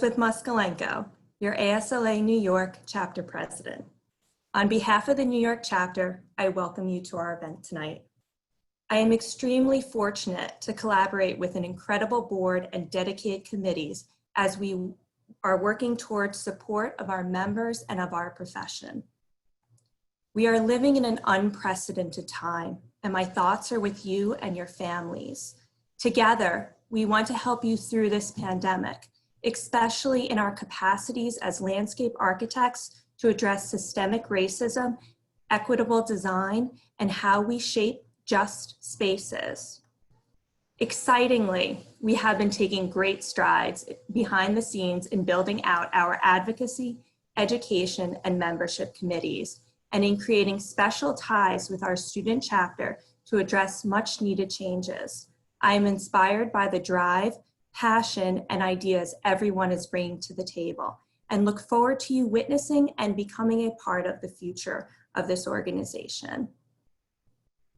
Elizabeth Moskalenko, your ASLA New York chapter president. On behalf of the New York chapter, I welcome you to our event tonight. I am extremely fortunate to collaborate with an incredible board and dedicated committees as we are working towards support of our members and of our profession. We are living in an unprecedented time, and my thoughts are with you and your families. Together, we want to help you through this pandemic, especially in our capacities as landscape architects to address systemic racism, equitable design, and how we shape just spaces. Excitingly, we have been taking great strides behind the scenes in building out our advocacy, education, and membership committees, and in creating special ties with our student chapter to address much needed changes. I am inspired by the drive, passion, and ideas everyone is bringing to the table, and look forward to you witnessing and becoming a part of the future of this organization.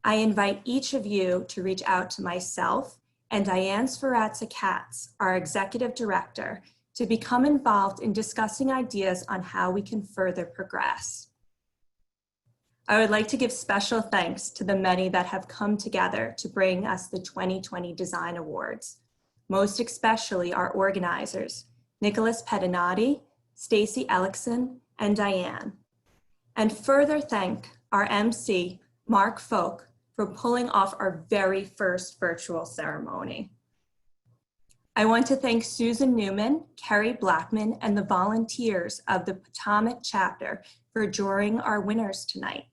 I invite each of you to reach out to myself and Diane Sferrazza-Katz, our executive director, to become involved in discussing ideas on how we can further progress. I would like to give special thanks to the many that have come together to bring us the 2020 Design Awards, most especially our organizers, Nicholas Pedinati, Stacy Ellickson, and Diane. And further thank our MC, Mark Folk, for pulling off our very first virtual ceremony. I want to thank Susan Newman, Kerry Blackman, and the volunteers of the Potomac chapter for jurying our winners tonight.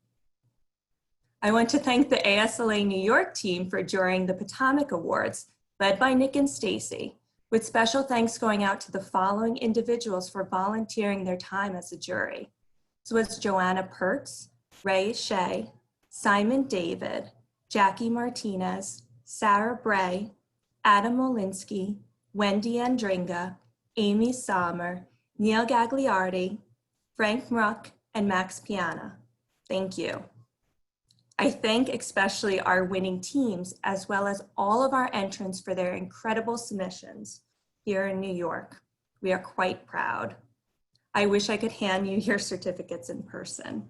I want to thank the ASLA New York team for jurying the Potomac Awards, led by Nick and Stacy, with special thanks going out to the following individuals for volunteering their time as a jury. This was Joanna Pertz, Ray Shea, Simon David, Jackie Martinez, Sarah Bray, Adam Molinsky, Wendy Andringa, Amy Sommer, Neil Gagliardi, Frank Mruck, and Max Piana. Thank you. I thank especially our winning teams, as well as all of our entrants for their incredible submissions here in New York. We are quite proud. I wish I could hand you your certificates in person.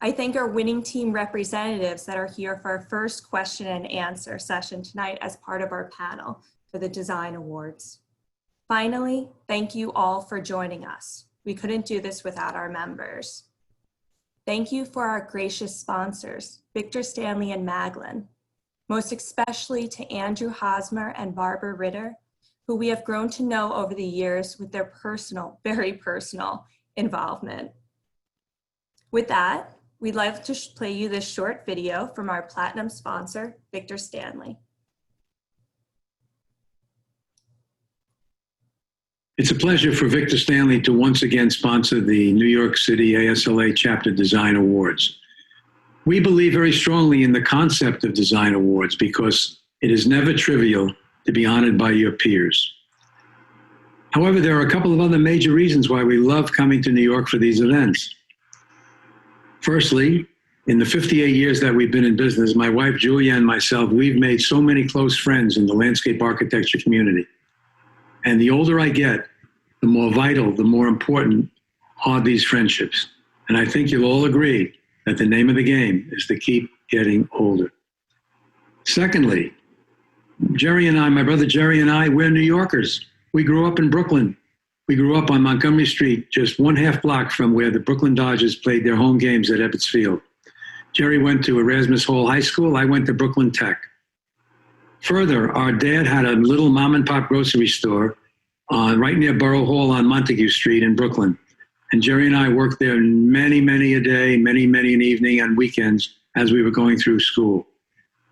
I thank our winning team representatives that are here for our first question and answer session tonight as part of our panel for the Design Awards. Finally, thank you all for joining us. We couldn't do this without our members. Thank you for our gracious sponsors, Victor Stanley and Maglin, most especially to Andrew Hosmer and Barbara Ritter, who we have grown to know over the years with their personal, very personal involvement. With that, we'd like to play you this short video from our platinum sponsor, Victor Stanley. It's a pleasure for Victor Stanley to once again sponsor the New York City ASLA Chapter Design Awards. We believe very strongly in the concept of design awards because it is never trivial to be honored by your peers. However, there are a couple of other major reasons why we love coming to New York for these events. Firstly, in the 58 years that we've been in business, my wife Julia and myself, we've made so many close friends in the landscape architecture community. And the older I get, the more vital, the more important are these friendships. And I think you'll all agree that the name of the game is to keep getting older. Secondly, Jerry and I, my brother Jerry and I, we're New Yorkers. We grew up in Brooklyn. We grew up on Montgomery Street, just one half block from where the Brooklyn Dodgers played their home games at Ebbets Field. Jerry went to Erasmus Hall High School. I went to Brooklyn Tech. Further, our dad had a little mom and pop grocery store right near Borough Hall on Montague Street in Brooklyn. And Jerry and I worked there many, many a day, many, many an evening and weekends as we were going through school.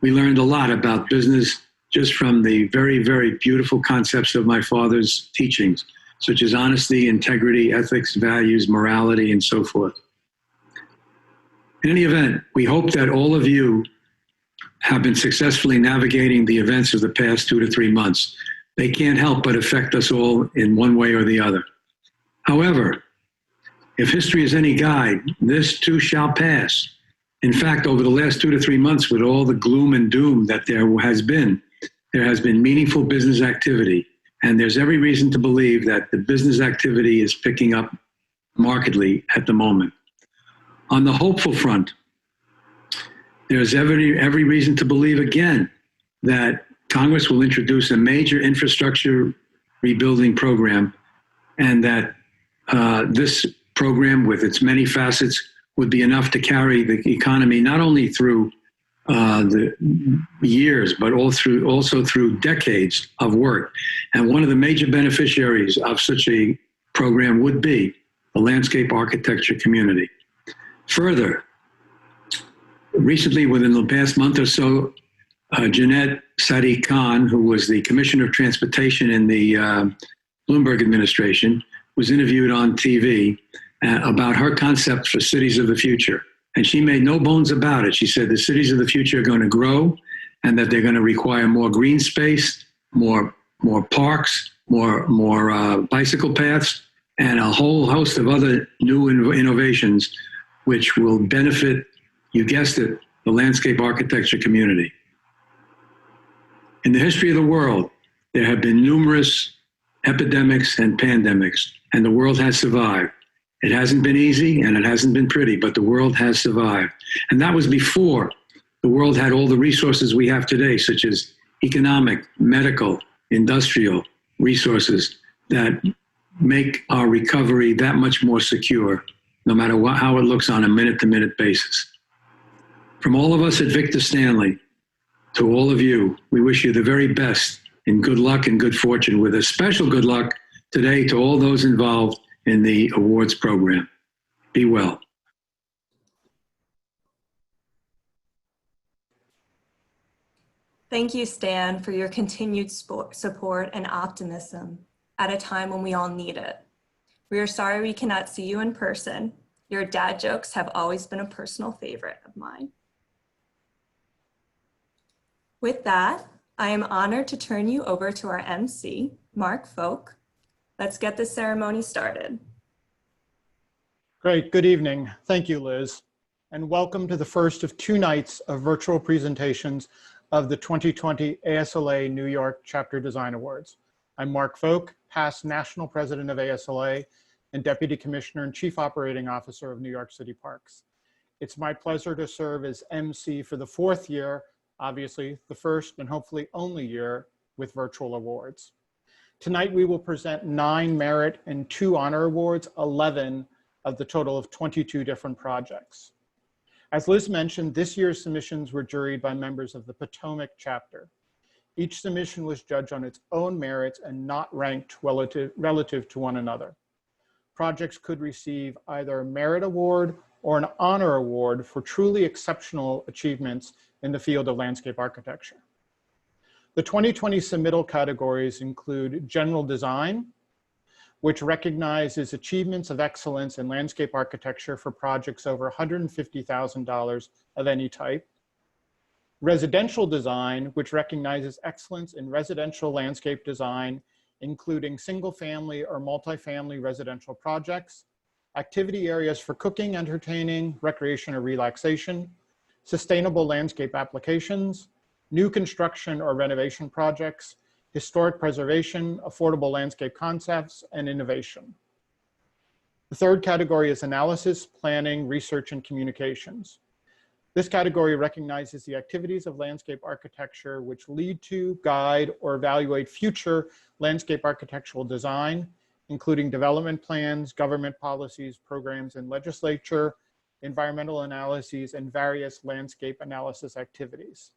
We learned a lot about business just from the very, very beautiful concepts of my father's teachings, such as honesty, integrity, ethics, values, morality, and so forth. In any event, we hope that all of you have been successfully navigating the events of the past 2 to 3 months. They can't help but affect us all in one way or the other. However, if history is any guide, this too shall pass. In fact, over the last 2 to 3 months, with all the gloom and doom that there has been meaningful business activity, And there's every reason to believe that the business activity is picking up markedly at the moment. On the hopeful front, there's every reason to believe again that Congress will introduce a major infrastructure rebuilding program, and that this program with its many facets would be enough to carry the economy not only through the years, but also through decades of work. And one of the major beneficiaries of such a program would be the landscape architecture community. Further, recently, within the past month or so, Jeanette Sadiq Khan, who was the Commissioner of Transportation in the Bloomberg administration, was interviewed on TV about her concept for cities of the future. And she made no bones about it. She said the cities of the future are going to grow and that they're going to require more green space, more parks, more bicycle paths, and a whole host of other new innovations which will benefit, you guessed it, the landscape architecture community. In the history of the world, there have been numerous epidemics and pandemics, and the world has survived. It hasn't been easy and it hasn't been pretty, but the world has survived. And that was before the world had all the resources we have today, such as economic, medical, industrial resources that make our recovery that much more secure, no matter how it looks on a minute-to-minute basis. From all of us at Victor Stanley, to all of you, we wish you the very best in good luck and good fortune, with a special good luck today to all those involved in the awards program. Be well. Thank you, Stan, for your continued support and optimism at a time when we all need it. We are sorry we cannot see you in person. Your dad jokes have always been a personal favorite of mine. With that, I am honored to turn you over to our MC, Mark Folk. Let's get this ceremony started. Great, good evening. Thank you, Liz. And welcome to the first of 2 nights of virtual presentations of the 2020 ASLA New York Chapter Design Awards. I'm Mark Folk, past National President of ASLA and Deputy Commissioner and Chief Operating Officer of New York City Parks. It's my pleasure to serve as MC for the 4th year, obviously the first and hopefully only year with virtual awards. Tonight we will present 9 merit and 2 honor awards, 11 of the total of 22 different projects. As Liz mentioned, this year's submissions were juried by members of the Potomac chapter. Each submission was judged on its own merits and not ranked relative to one another. Projects could receive either a merit award or an honor award for truly exceptional achievements in the field of landscape architecture. The 2020 submittal categories include general design, which recognizes achievements of excellence in landscape architecture for projects over $150,000 of any type. Residential design, which recognizes excellence in residential landscape design, including single-family or multifamily residential projects, activity areas for cooking, entertaining, recreation, or relaxation, sustainable landscape applications, new construction or renovation projects, historic preservation, affordable landscape concepts, and innovation. The third category is analysis, planning, research, and communications. This category recognizes the activities of landscape architecture which lead to, guide, or evaluate future landscape architectural design, including development plans, government policies, programs, and legislature, environmental analyses, and various landscape analysis activities.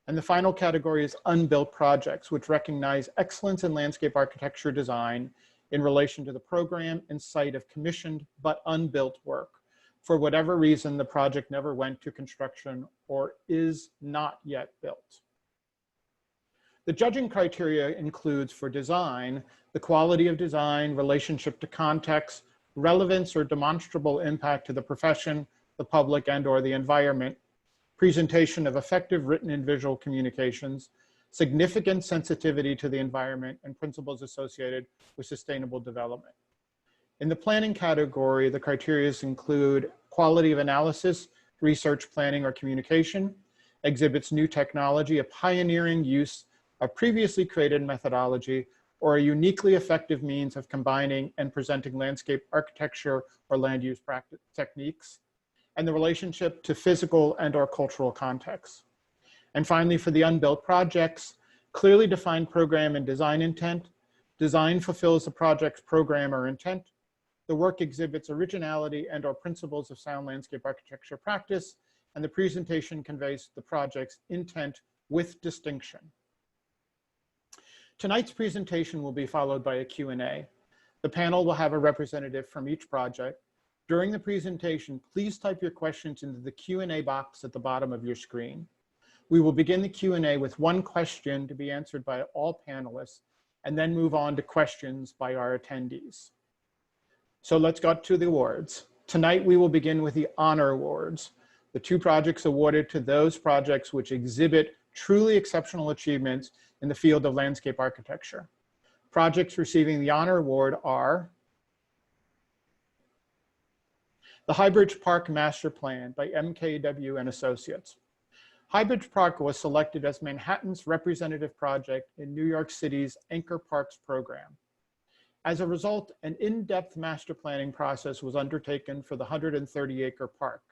And the final category is unbuilt projects, which recognize excellence in landscape architecture design in relation to the program and site of commissioned but unbuilt work. For whatever reason, the project never went to construction or is not yet built. The judging criteria includes, for design, the quality of design, relationship to context, relevance or demonstrable impact to the profession, the public, and/or the environment, presentation of effective written and visual communications, significant sensitivity to the environment, and principles associated with sustainable development. In the planning category, the criteria include quality of analysis, research, planning, or communication, exhibits new technology, a pioneering use of previously created methodology, or a uniquely effective means of combining and presenting landscape architecture or land use practice techniques, and the relationship to physical and or cultural contexts. And finally, for the unbuilt projects, clearly defined program and design intent. Design fulfills the project's program or intent. The work exhibits originality and or principles of sound landscape architecture practice, and the presentation conveys the project's intent with distinction. Tonight's presentation will be followed by a Q&A. The panel will have a representative from each project. During the presentation, please type your questions into the Q&A box at the bottom of your screen. We will begin the Q&A with one question to be answered by all panelists, and then move on to questions by our attendees. So let's go to the awards. Tonight, we will begin with the honor awards, the 2 projects awarded to those projects which exhibit truly exceptional achievements in the field of landscape architecture. Projects receiving the honor award are the Highbridge Park Master Plan by MKW and Associates. Highbridge Park was selected as Manhattan's representative project in New York City's Anchor Parks program. As a result, an in-depth master planning process was undertaken for the 130-acre park.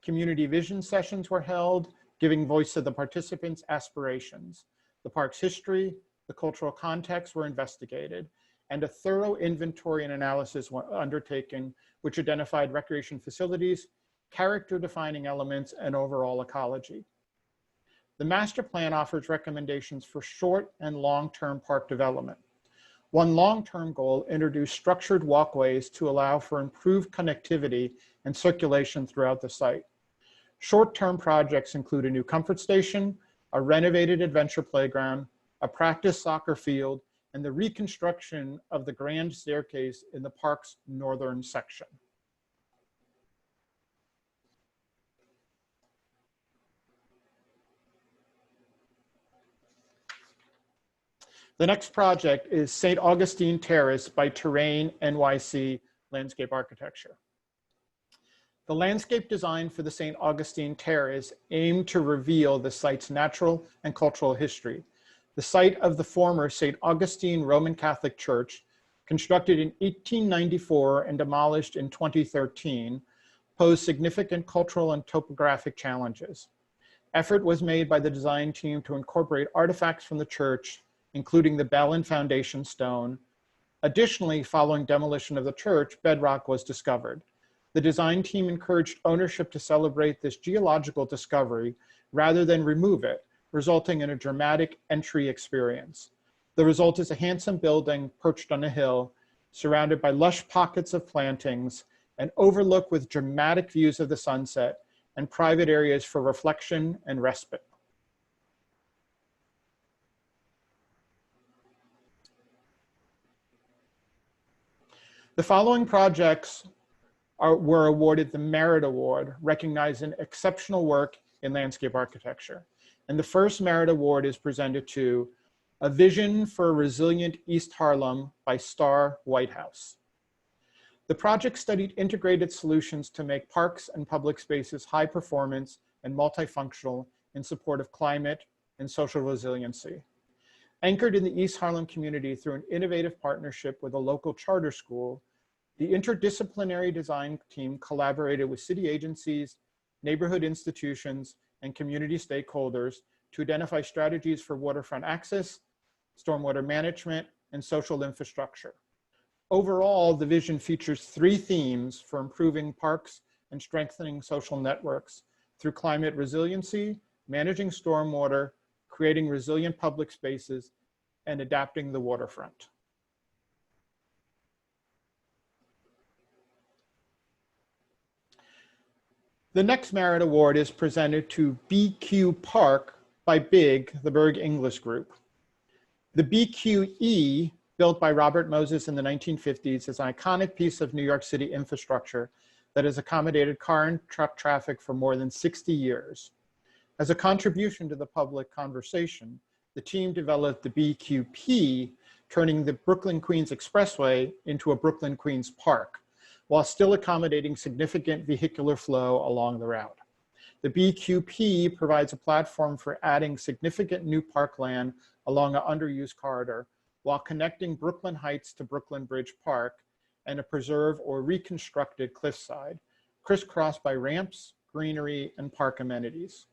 Community vision sessions were held, giving voice to the participants' aspirations. The park's history, the cultural context were investigated, and a thorough inventory and analysis were undertaken, which identified recreation facilities, character-defining elements, and overall ecology. The master plan offers recommendations for short and long-term park development. One long-term goal introduced structured walkways to allow for improved connectivity and circulation throughout the site. Short-term projects include a new comfort station, a renovated adventure playground, a practice soccer field, and the reconstruction of the grand staircase in the park's northern section. The next project is St. Augustine Terrace by Terrain NYC Landscape Architecture. The landscape design for the St. Augustine Terrace aimed to reveal the site's natural and cultural history. The site of the former St. Augustine Roman Catholic Church, constructed in 1894 and demolished in 2013, posed significant cultural and topographic challenges. Effort was made by the design team to incorporate artifacts from the church, including the bell and foundation stone. Additionally, following demolition of the church, bedrock was discovered. The design team encouraged ownership to celebrate this geological discovery rather than remove it, resulting in a dramatic entry experience. The result is a handsome building perched on a hill, surrounded by lush pockets of plantings, an overlook with dramatic views of the sunset, and private areas for reflection and respite. The following projects were awarded the Merit Award, recognizing exceptional work in landscape architecture. And the first Merit Award is presented to A Vision for a Resilient East Harlem by Starr, Whitehouse. The project studied integrated solutions to make parks and public spaces high performance and multifunctional in support of climate and social resiliency. Anchored in the East Harlem community through an innovative partnership with a local charter school, the interdisciplinary design team collaborated with city agencies, neighborhood institutions, and community stakeholders to identify strategies for waterfront access, stormwater management, and social infrastructure. Overall, the vision features 3 themes for improving parks and strengthening social networks through climate resiliency, managing stormwater, creating resilient public spaces, and adapting the waterfront. The next Merit Award is presented to BQ Park by BIG, the Berg English Group. The BQE, built by Robert Moses in the 1950s, is an iconic piece of New York City infrastructure that has accommodated car and truck traffic for more than 60 years. As a contribution to the public conversation, the team developed the BQP, turning the Brooklyn-Queens Expressway into a Brooklyn-Queens Park, while still accommodating significant vehicular flow along the route. The BQP provides a platform for adding significant new parkland along an underused corridor, while connecting Brooklyn Heights to Brooklyn Bridge Park and a preserved or reconstructed cliffside, crisscrossed by ramps, greenery, and park amenities.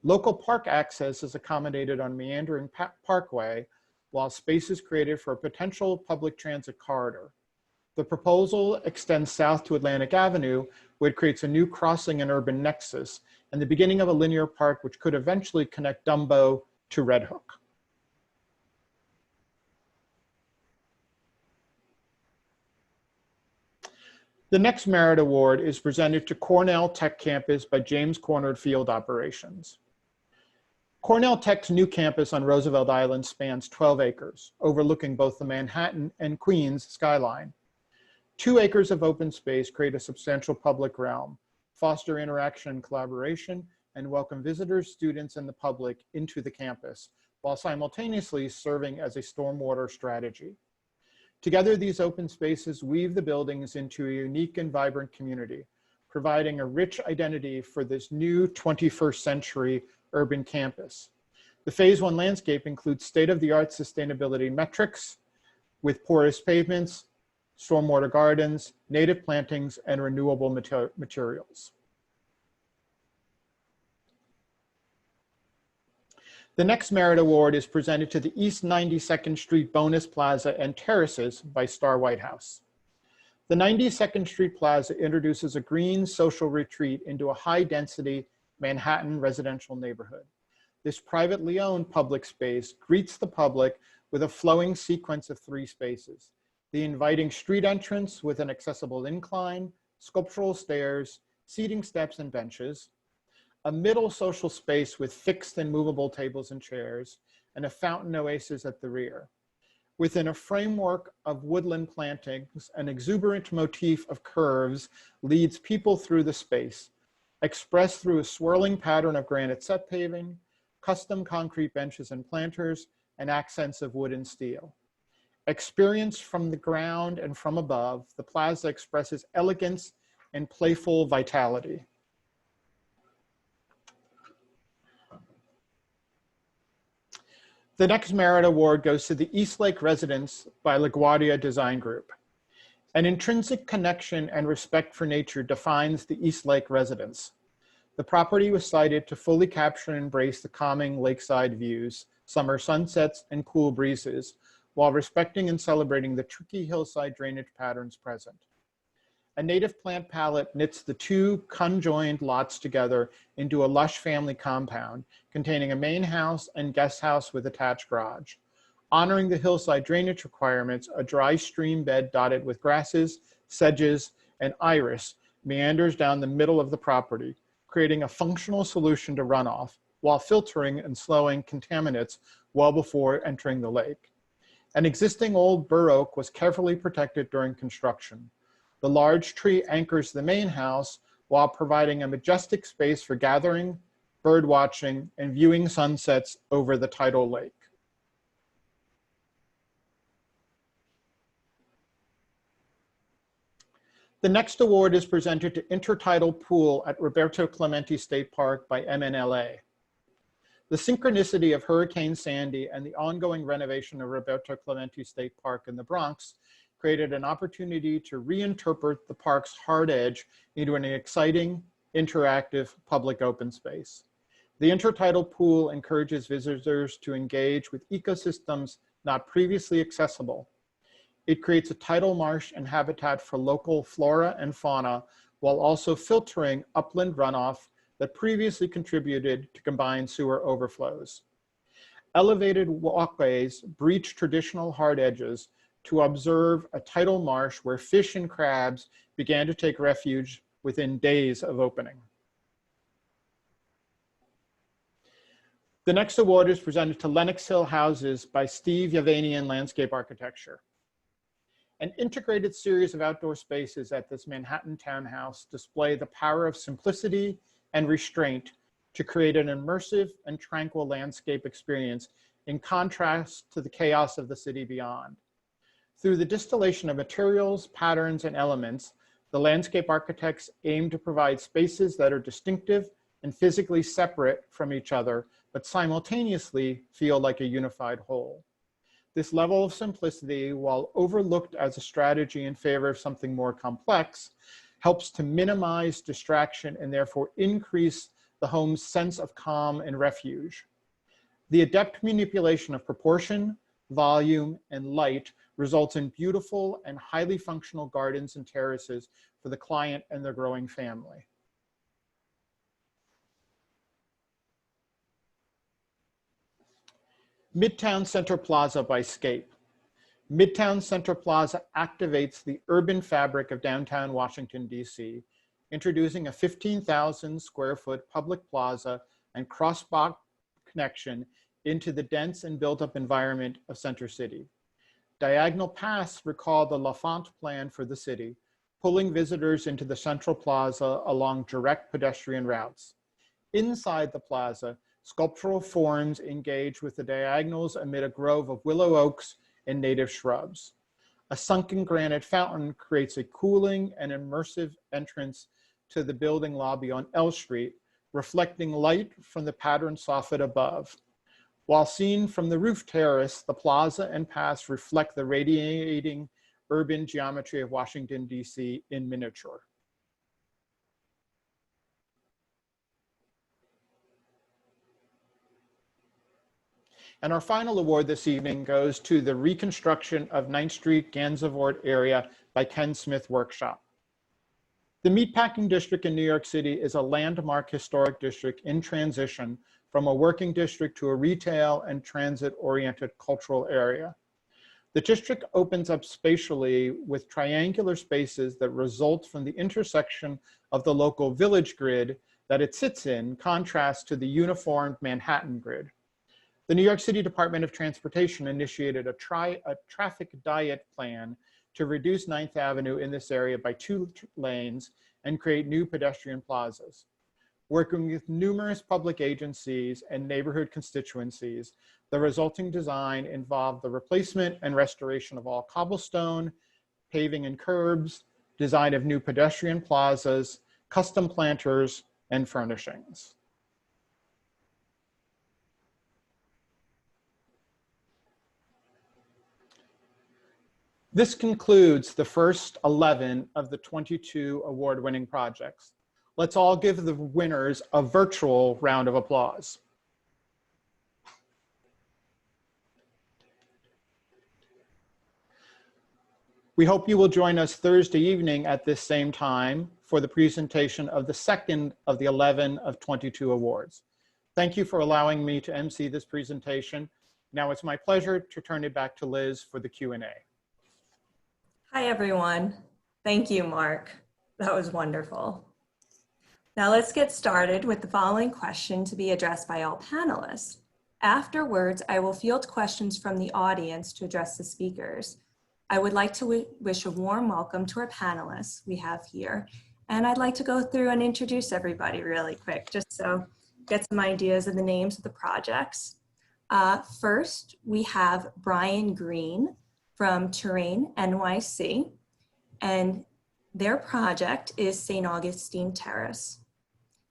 Local park access is accommodated on meandering parkway, while space is created for a potential public transit corridor. The proposal extends south to Atlantic Avenue, where it creates a new crossing and urban nexus, and the beginning of a linear park which could eventually connect Dumbo to Red Hook. The next Merit Award is presented to Cornell Tech Campus by James Cornard Field Operations. Cornell Tech's new campus on Roosevelt Island spans 12 acres, overlooking both the Manhattan and Queens skyline. 2 acres of open space create a substantial public realm, foster interaction and collaboration, and welcome visitors, students, and the public into the campus, while simultaneously serving as a stormwater strategy. Together, these open spaces weave the buildings into a unique and vibrant community, providing a rich identity for this new 21st century urban campus. The Phase 1 landscape includes state-of-the-art sustainability metrics with porous pavements, stormwater gardens, native plantings, and renewable materials. The next Merit Award is presented to the East 92nd Street Bonus Plaza and Terraces by Starr Whitehouse. The 92nd Street Plaza introduces a green social retreat into a high-density Manhattan residential neighborhood. This privately owned public space greets the public with a flowing sequence of 3 spaces: the inviting street entrance with an accessible incline, sculptural stairs, seating steps and benches, a middle social space with fixed and movable tables and chairs, and a fountain oasis at the rear. Within a framework of woodland plantings, an exuberant motif of curves leads people through the space, expressed through a swirling pattern of granite set paving, custom concrete benches and planters, and accents of wood and steel. Experienced from the ground and from above, the plaza expresses elegance and playful vitality. The next Merit Award goes to the Eastlake Residence by LaGuardia Design Group. An intrinsic connection and respect for nature defines the Eastlake Residence. The property was sited to fully capture and embrace the calming lakeside views, summer sunsets, and cool breezes, while respecting and celebrating the tricky hillside drainage patterns present. A native plant palette knits the 2 conjoined lots together into a lush family compound containing a main house and guest house with attached garage. Honoring the hillside drainage requirements, a dry stream bed dotted with grasses, sedges, and iris meanders down the middle of the property, creating a functional solution to runoff while filtering and slowing contaminants well before entering the lake. An existing old bur oak was carefully protected during construction. The large tree anchors the main house while providing a majestic space for gathering, bird watching, and viewing sunsets over the tidal lake. The next award is presented to Intertidal Pool at Roberto Clemente State Park by MNLA. The synchronicity of Hurricane Sandy and the ongoing renovation of Roberto Clemente State Park in the Bronx created an opportunity to reinterpret the park's hard edge into an exciting, interactive public open space. The intertidal pool encourages visitors to engage with ecosystems not previously accessible. It creates a tidal marsh and habitat for local flora and fauna, while also filtering upland runoff that previously contributed to combined sewer overflows. Elevated walkways breach traditional hard edges to observe a tidal marsh where fish and crabs began to take refuge within days of opening. The next award is presented to Lenox Hill Houses by Steve Yavanian Landscape Architecture. An integrated series of outdoor spaces at this Manhattan townhouse display the power of simplicity and restraint to create an immersive and tranquil landscape experience in contrast to the chaos of the city beyond. Through the distillation of materials, patterns, and elements, the landscape architects aim to provide spaces that are distinctive and physically separate from each other, but simultaneously feel like a unified whole. This level of simplicity, while overlooked as a strategy in favor of something more complex, helps to minimize distraction and therefore increase the home's sense of calm and refuge. The adept manipulation of proportion, volume, and light results in beautiful and highly functional gardens and terraces for the client and their growing family. Midtown Center Plaza by Scape. Midtown Center Plaza activates the urban fabric of downtown Washington, D.C., introducing a 15,000 square foot public plaza and crosswalk connection into the dense and built-up environment of Center City. Diagonal paths recall the L'Enfant plan for the city, pulling visitors into the central plaza along direct pedestrian routes. Inside the plaza, sculptural forms engage with the diagonals amid a grove of willow oaks and native shrubs. A sunken granite fountain creates a cooling and immersive entrance to the building lobby on L Street, reflecting light from the patterned soffit above. While seen from the roof terrace, the plaza and paths reflect the radiating urban geometry of Washington, D.C. in miniature. And our final award this evening goes to the reconstruction of 9th Street, Gansevoort area by Ken Smith Workshop. The Meatpacking District in New York City is a landmark historic district in transition from a working district to a retail and transit-oriented cultural area. The district opens up spatially with triangular spaces that result from the intersection of the local village grid that it sits in, contrast to the uniformed Manhattan grid. The New York City Department of Transportation initiated a traffic diet plan to reduce 9th Avenue in this area by 2 lanes and create new pedestrian plazas. Working with numerous public agencies and neighborhood constituencies, the resulting design involved the replacement and restoration of all cobblestone, paving and curbs, design of new pedestrian plazas, custom planters, and furnishings. This concludes the first 11 of the 22 award-winning projects. Let's all give the winners a virtual round of applause. We hope you will join us Thursday evening at this same time for the presentation of the second of the 11 of 22 awards. Thank you for allowing me to MC this presentation. Now it's my pleasure to turn it back to Liz for the Q&A. Hi, everyone. Thank you, Mark. That was wonderful. Now let's get started with the following question to be addressed by all panelists. Afterwards, I will field questions from the audience to address the speakers. I would like to wish a warm welcome to our panelists we have here. And I'd like to go through and introduce everybody really quick, just so get some ideas of the names of the projects. First, we have Brian Green from Terrain NYC, and their project is St. Augustine Terrace.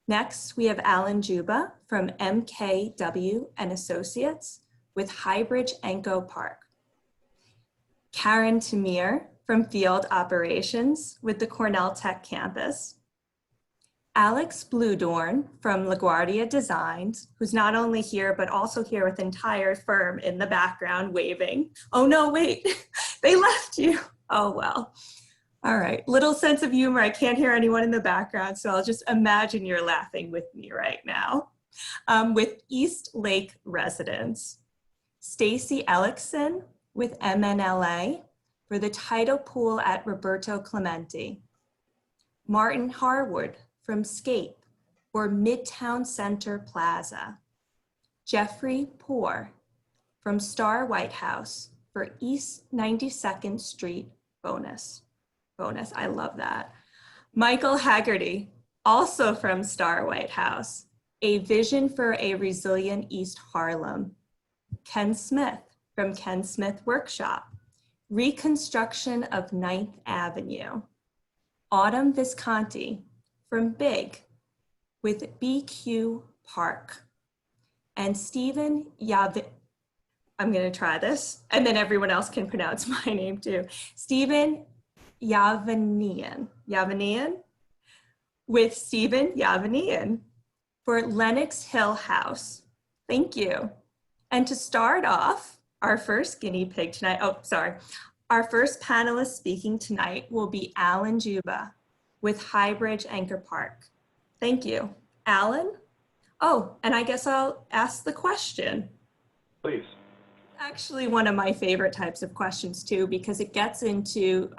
Next, we have Alan Juba from MKW and Associates with Highbridge Enco Park. Karen Tamir from Field Operations with the Cornell Tech Campus. Alex Bludorn from LaGuardia Designs, who's not only here, but also here with the entire firm in the background waving. Oh no, wait, they left you. Oh well. All right, little sense of humor. I can't hear anyone in the background, so I'll just imagine you're laughing with me right now. With East Lake Residents. Stacy Ellickson with MNLA for the Tidal pool at Roberto Clemente. Martin Harwood from Scape for Midtown Center Plaza. Jeffrey Poor from Starr Whitehouse for East 92nd Street bonus. I love that. Michael Haggerty, also from Starr Whitehouse, A Vision for a Resilient East Harlem. Ken Smith from Ken Smith Workshop, Reconstruction of 9th Avenue. Autumn Visconti from Big with BQ Park. And Stephen I'm going to try this, and then everyone else can pronounce my name too. Stephen Yavanian. Yavanian? With Stephen Yavanian for Lenox Hill House. Thank you. And to start off, our first guinea pig tonight, our first panelist speaking tonight will be Alan Juba with Highbridge Anchor Park. Thank you. Alan? Oh, and I guess I'll ask the question. Please. Actually, one of my favorite types of questions too, because it gets into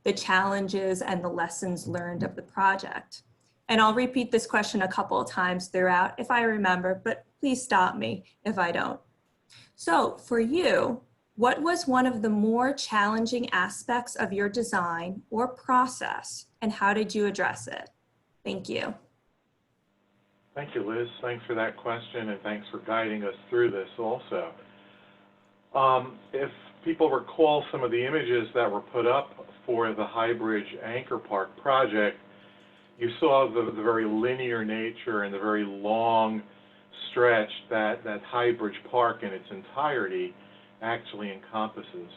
the challenges and the lessons learned of the project. And I'll repeat this question a couple of times throughout if I remember, but please stop me if I don't. So for you, what was one of the more challenging aspects of your design or process, and how did you address it? Thank you. Thank you, Liz. Thanks for that question, and thanks for guiding us through this also. If people recall some of the images that were put up for the Highbridge Anchor Park project, you saw the very linear nature and the very long stretch that Highbridge Park in its entirety actually encompasses.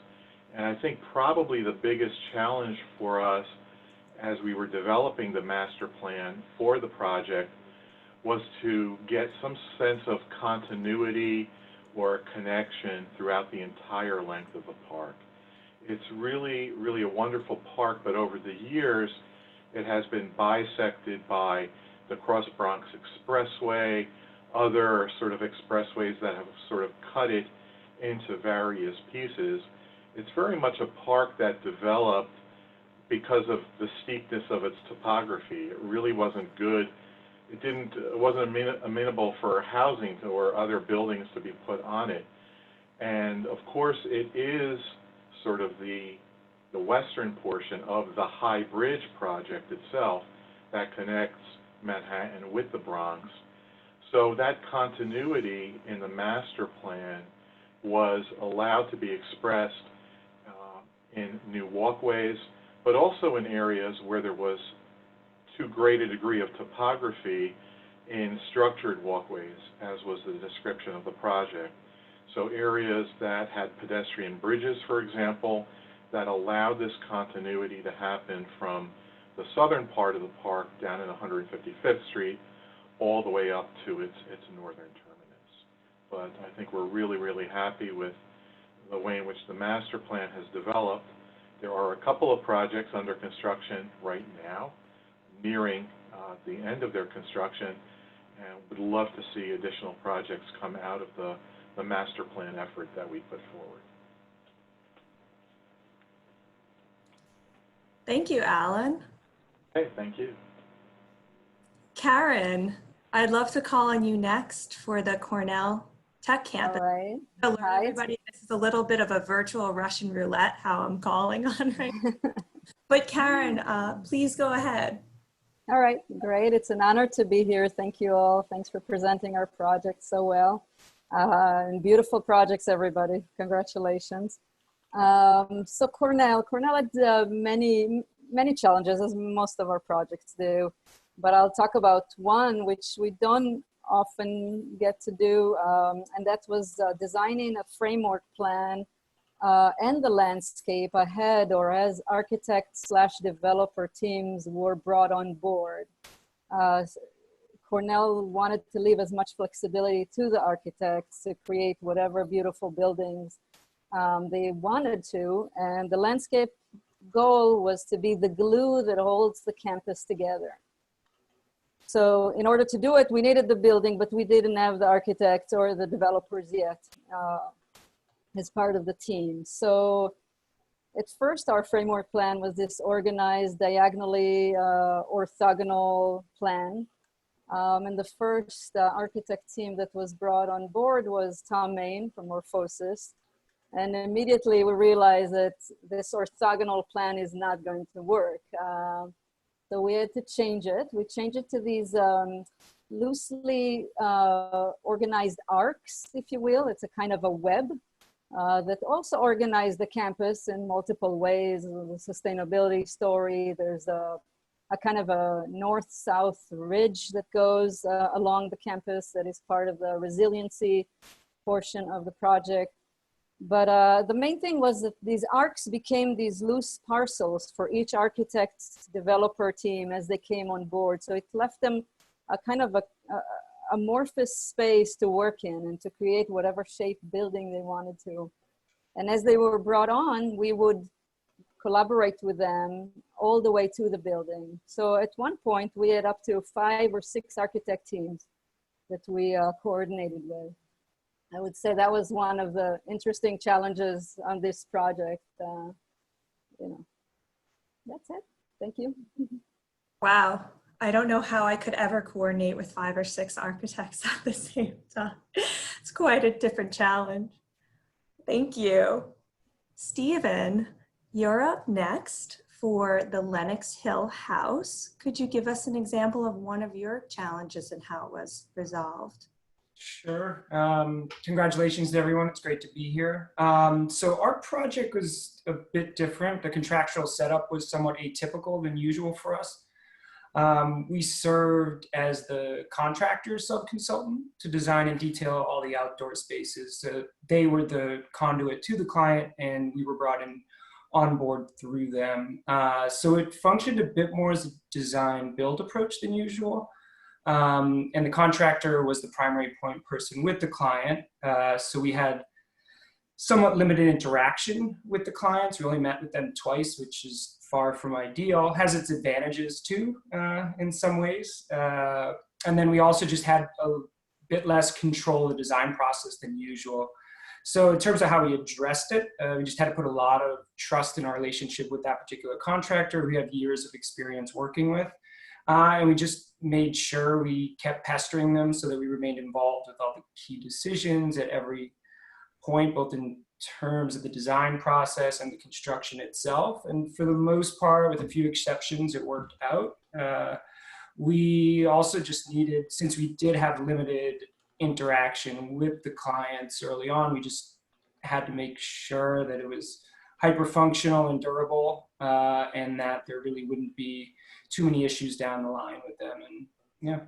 And I think probably the biggest challenge for us as we were developing the master plan for the project was to get some sense of continuity or connection throughout the entire length of the park. It's really, really a wonderful park, but over the years, it has been bisected by the Cross Bronx Expressway, other sort of expressways that have sort of cut it into various pieces. It's very much a park that developed because of the steepness of its topography. It really wasn't good. It wasn't amenable for housing or other buildings to be put on it. And of course, it is sort of the western portion of the High Bridge project itself that connects Manhattan with the Bronx. So that continuity in the master plan was allowed to be expressed in new walkways, but also in areas where there was too great a degree of topography in structured walkways, as was the description of the project. So areas that had pedestrian bridges, for example, that allowed this continuity to happen from the southern part of the park down in 155th Street all the way up to its northern terminus. But I think we're really, really happy with the way in which the master plan has developed. There are a couple of projects under construction right now, nearing the end of their construction, and would love to see additional projects come out of the master plan effort that we put forward. Thank you, Alan. Okay, thank you. Karen, I'd love to call on you next for the Cornell Tech Campus. All right. Hello, Hi. everybody. This is a little bit of a virtual Russian roulette, how I'm calling on right now. But Karen, please go ahead. All right, great. It's an honor to be here. Thank you all. Thanks for presenting our project so well. And beautiful projects, everybody. Congratulations. So Cornell had many challenges, as most of our projects do. But I'll talk about one which we don't often get to do, and that was designing a framework plan and the landscape ahead, or as architect/developer teams were brought on board. Cornell wanted to leave as much flexibility to the architects to create whatever beautiful buildings they wanted to, and the landscape goal was to be the glue that holds the campus together. So in order to do it, we needed the building, but we didn't have the architects or the developers yet as part of the team. So at first, our framework plan was this organized, diagonally orthogonal plan. And the first architect team that was brought on board was Tom Main from Morphosis. And immediately we realized that this orthogonal plan is not going to work. So we had to change it. We changed it to these loosely organized arcs, if you will. It's a kind of a web that also organized the campus in multiple ways. The sustainability story, there's a kind of a north-south ridge that goes along the campus that is part of the resiliency portion of the project. But the main thing was that these arcs became these loose parcels for each architect's developer team as they came on board. So it left them a kind of a amorphous space to work in and to create whatever shape building they wanted to. And as they were brought on, we would collaborate with them all the way to the building. So at one point we had up to 5 or 6 architect teams that we coordinated with. I would say that was one of the interesting challenges on this project. You know, that's it. Thank you. Wow. I don't know how I could ever coordinate with 5 or 6 architects at the same time. It's quite a different challenge. Thank you. Stephen, you're up next for the Lenox Hill House. Could you give us an example of one of your challenges and how it was resolved? Sure. Congratulations to everyone. It's great to be here. So our project was a bit different. The contractual setup was somewhat atypical than usual for us. We served as the contractor subconsultant to design and detail all the outdoor spaces. So they were the conduit to the client and we were brought in on board through them. So it functioned a bit more as a design build approach than usual. And the contractor was the primary point person with the client. So we had somewhat limited interaction with the clients. We only met with them twice, which is far from ideal. Has its advantages too, in some ways. And then we also just had a bit less control of the design process than usual. So in terms of how we addressed it, we just had to put a lot of trust in our relationship with that particular contractor we have years of experience working with. And we just made sure we kept pestering them so that we remained involved with all the key decisions at every point, both in terms of the design process and the construction itself. And for the most part, with a few exceptions, it worked out. We also just needed, since we did have limited interaction with the clients early on, we just had to make sure that it was hyper-functional and durable, and that there really wouldn't be too many issues down the line with them. And yeah,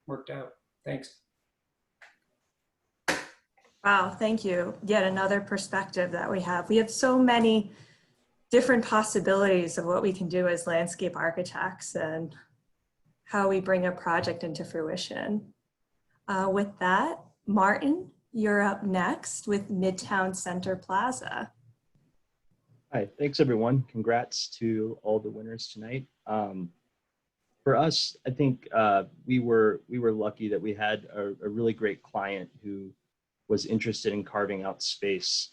worked out. Thanks. Wow, thank you. Yet another perspective that we have. We have so many different possibilities of what we can do as landscape architects and how we bring a project into fruition. With that, Martin, you're up next with Midtown Center Plaza. Hi, thanks everyone. Congrats to all the winners tonight. For us, I think we were lucky that we had a really great client who was interested in carving out space.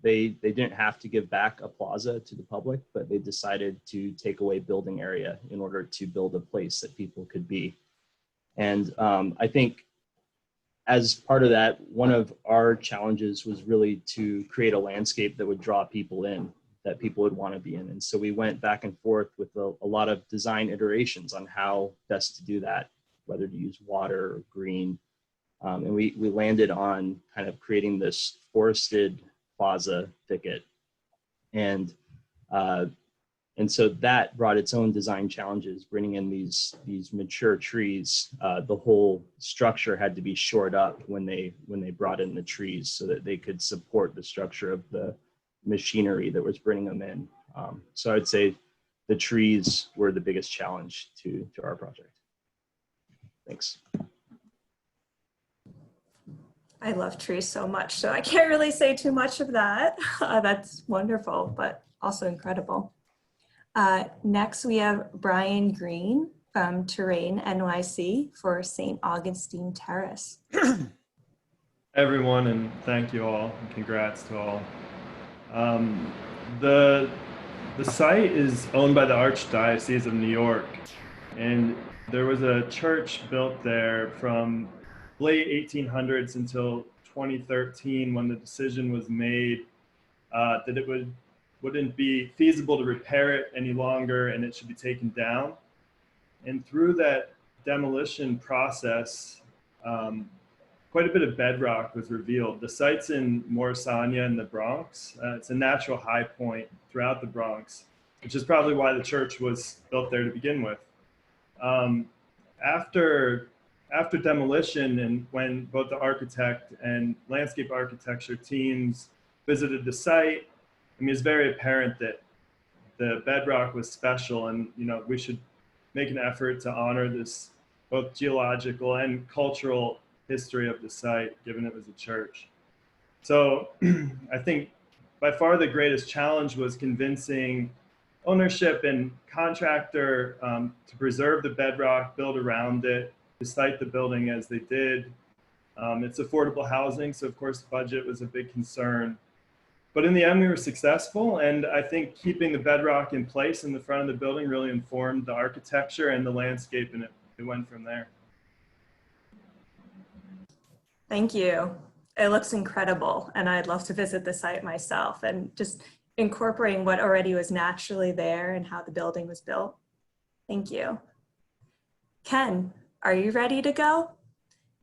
They didn't have to give back a plaza to the public, but they decided to take away building area in order to build a place that people could be. And I think as part of that, one of our challenges was really to create a landscape that would draw people in, that people would want to be in. And so we went back and forth with a lot of design iterations on how best to do that, whether to use water or green. And we landed on kind of creating this forested plaza thicket. And so that brought its own design challenges, bringing in these mature trees. The whole structure had to be shored up when they brought in the trees so that they could support the structure of the machinery that was bringing them in. So I'd say the trees were the biggest challenge to our project. Thanks. I love trees so much, so I can't really say too much of that. That's wonderful, but also incredible. Next, we have Brian Green from Terrain NYC for St. Augustine Terrace. Everyone, and thank you all, and congrats to all. The site is owned by the Archdiocese of New York, and there was a church built there from late 1800s until 2013 when the decision was made that it wouldn't be feasible to repair it any longer and it should be taken down. And through that demolition process, quite a bit of bedrock was revealed. The site's in Morrisania in the Bronx. It's a natural high point throughout the Bronx, which is probably why the church was built there to begin with. After demolition, and when both the architect and landscape architecture teams visited the site, I mean, it's very apparent that the bedrock was special, and we should make an effort to honor this both geological and cultural history of the site, given it was a church. So I think by far the greatest challenge was convincing ownership and contractor to preserve the bedrock, build around it, to site the building as they did. It's affordable housing, so of course budget was a big concern. But in the end, we were successful, and I think keeping the bedrock in place in the front of the building really informed the architecture and the landscape, and it went from there. Thank you. It looks incredible, and I'd love to visit the site myself, and just incorporating what already was naturally there and how the building was built. Thank you. Ken, are you ready to go?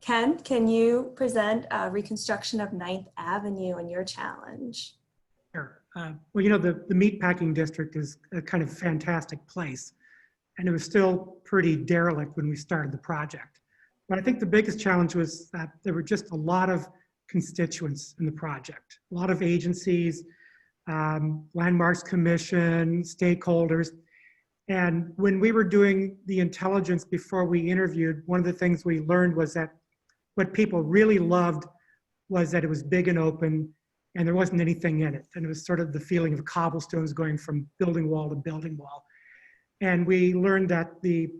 Ken, can you present a reconstruction of 9th Avenue and your challenge? Sure. Well, the meatpacking district is a kind of fantastic place, and it was still pretty derelict when we started the project. But I think the biggest challenge was that there were just a lot of constituents in the project, a lot of agencies, Landmarks Commission, stakeholders. And when we were doing the intelligence before we interviewed, one of the things we learned was that what people really loved was that it was big and open and there wasn't anything in it. And it was sort of the feeling of cobblestones going from building wall to building wall. And we learned that the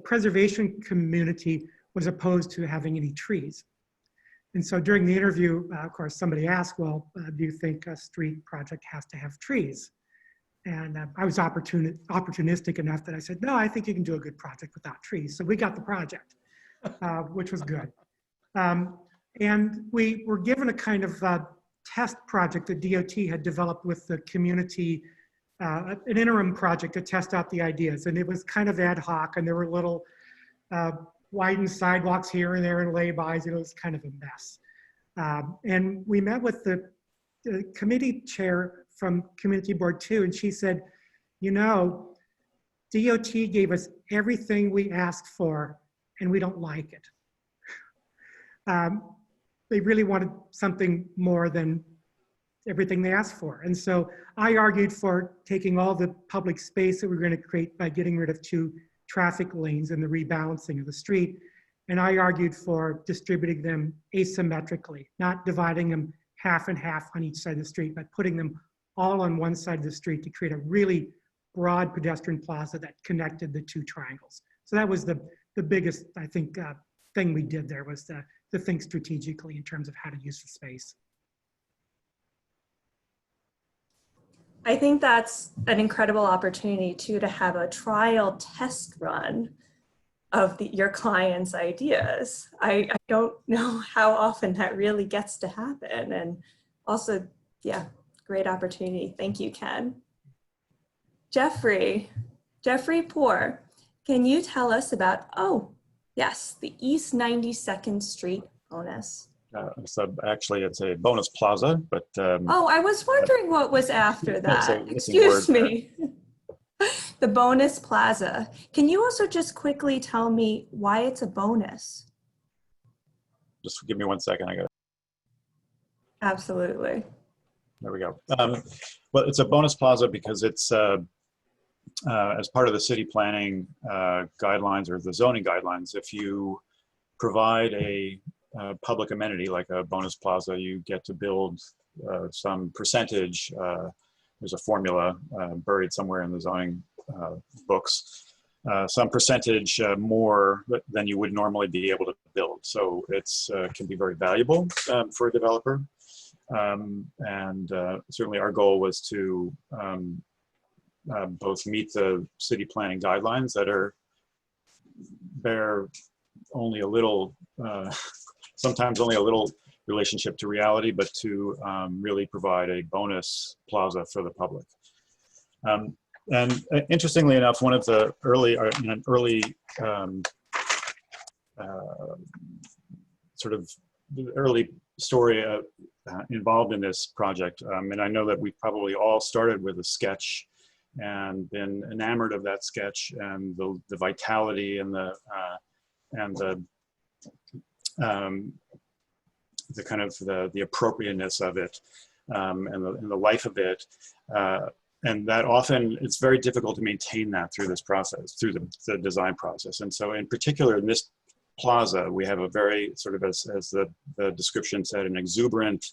preservation community was opposed to having any trees. And so during the interview, of course, somebody asked, well, do you think a street project has to have trees? And I was opportunistic enough that I said, no, I think you can do a good project without trees. So we got the project, which was good. And we were given a kind of test project that DOT had developed with the community, an interim project to test out the ideas. And it was kind of ad hoc, and there were little widened sidewalks here and there and laybys. It was kind of a mess. And we met with the committee chair from Community Board 2, and she said, DOT gave us everything we asked for, and we don't like it. They really wanted something more than everything they asked for. And so I argued for taking all the public space that we're going to create by getting rid of 2 traffic lanes and the rebalancing of the street. And I argued for distributing them asymmetrically, not dividing them half and half on each side of the street, but putting them all on one side of the street to create a really broad pedestrian plaza that connected the 2 triangles. So that was the biggest, I think, thing we did there, was to think strategically in terms of how to use the space. I think that's an incredible opportunity too, to have a trial test run of your client's ideas. I don't know how often that really gets to happen. And also, yeah, great opportunity. Thank you, Ken. Jeffrey Poor, can you tell us about, oh, yes, the East 92nd Street bonus? So actually, it's a bonus plaza, but oh, I was wondering what was after that. Excuse me. The bonus plaza. Can you also just quickly tell me why it's a bonus? Just give me 1 second. I got it. Absolutely. There we go. Well, it's a bonus plaza because it's as part of the city planning guidelines, or the zoning guidelines. If you provide a public amenity like a bonus plaza, you get to build some percentage. There's a formula buried somewhere in the zoning books, some percentage more than you would normally be able to build. So it's can be very valuable for a developer. And certainly our goal was to both meet the city planning guidelines that bear only a little, sometimes only a little relationship to reality, but to really provide a bonus plaza for the public. And interestingly enough, one of the early sort of early story involved in this project, and I know that we probably all started with a sketch and been enamored of that sketch and the vitality and the kind of the appropriateness of it. and the life of it. And that often it's very difficult to maintain that through this process, through the design process. And so in particular in this plaza, we have a very sort of, as the description said, an exuberant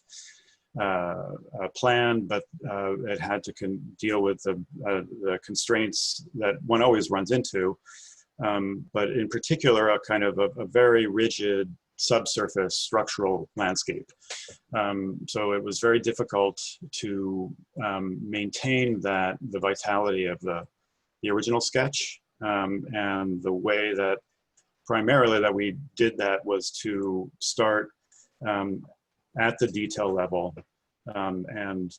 plan, but it had to deal with the constraints that one always runs into. But in particular, a kind of a very rigid subsurface structural landscape. So it was very difficult to maintain the vitality of the original sketch. And the way that primarily that we did that was to start at the detail level and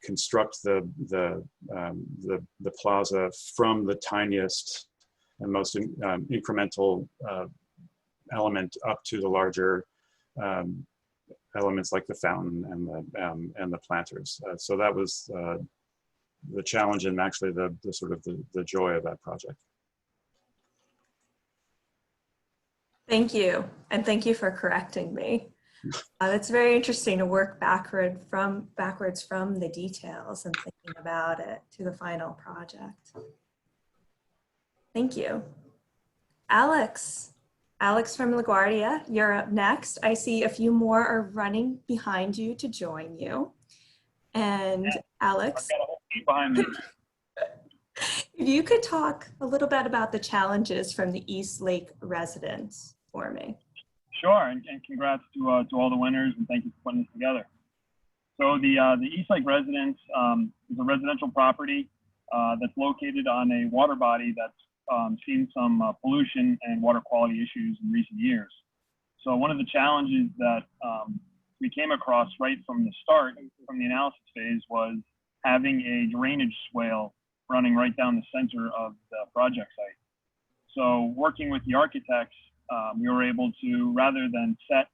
construct the plaza from the tiniest and most incremental element up to the larger elements like the fountain and the planters. So that was the challenge and actually the sort of the joy of that project. Thank you, and thank you for correcting me. It's very interesting to work backwards from the details and thinking about it to the final project. Thank you. Alex from LaGuardia, you're up next. I see a few more are running behind you to join you. And Alex, I've got a whole team behind me. if you could talk a little bit about the challenges from the East Lake residents for me. Sure, and congrats to all the winners, and thank you for putting this together. So the East Lake residence is a residential property that's located on a water body that's seen some pollution and water quality issues in recent years. So one of the challenges that we came across right from the start, from the analysis phase, was having a drainage swale running right down the center of the project site. So working with the architects, we were able to, rather than set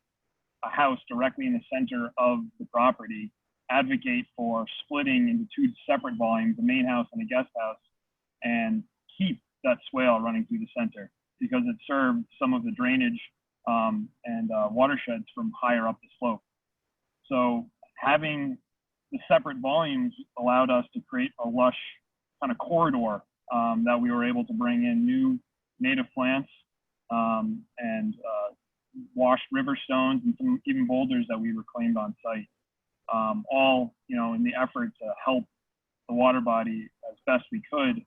a house directly in the center of the property, advocate for splitting into two separate volumes, the main house and the guest house, and keep that swale running through the center because it served some of the drainage and watersheds from higher up the slope. So having the separate volumes allowed us to create a lush kind of corridor that we were able to bring in new native plants and washed river stones and some even boulders that we reclaimed on site, all in the effort to help the water body as best we could,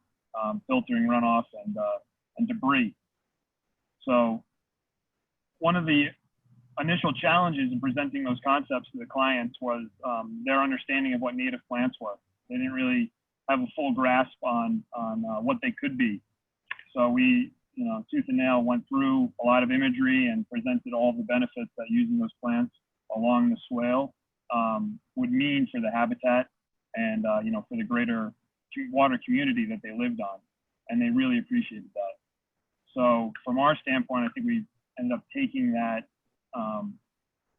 filtering runoff and debris. So one of the initial challenges in presenting those concepts to the clients was their understanding of what native plants were. They didn't really have a full grasp on what they could be. So we, tooth and nail went through a lot of imagery and presented all the benefits that using those plants along the swale would mean for the habitat and for the greater water community that they lived on, and they really appreciated that. So from our standpoint, I think we ended up taking that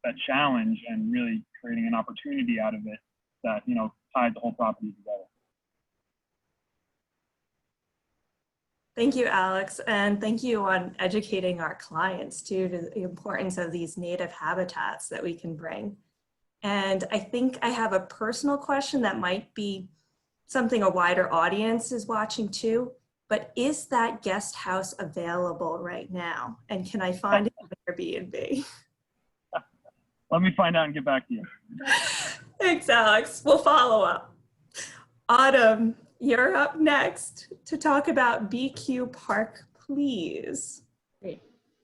that challenge and really creating an opportunity out of it that tied the whole property together. Thank you, Alex, and thank you on educating our clients too to the importance of these native habitats that we can bring. And I think I have a personal question that might be something a wider audience is watching too, but is that guest house available right now? And can I find it on Airbnb? Let me find out and get back to you. Thanks, Alex. We'll follow up. Autumn, you're up next to talk about BQ Park, please. Great.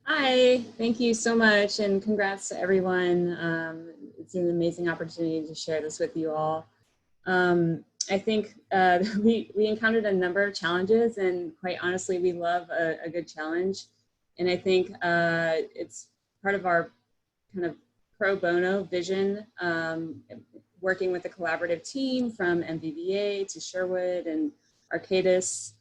Hi, thank you so much, and congrats to everyone. It's an amazing opportunity to share this with you all. I think we encountered a number of challenges, and quite honestly, we love a good challenge. And I think it's part of our kind of pro bono vision, working with a collaborative team from MVVA to Sherwood and Arcadis,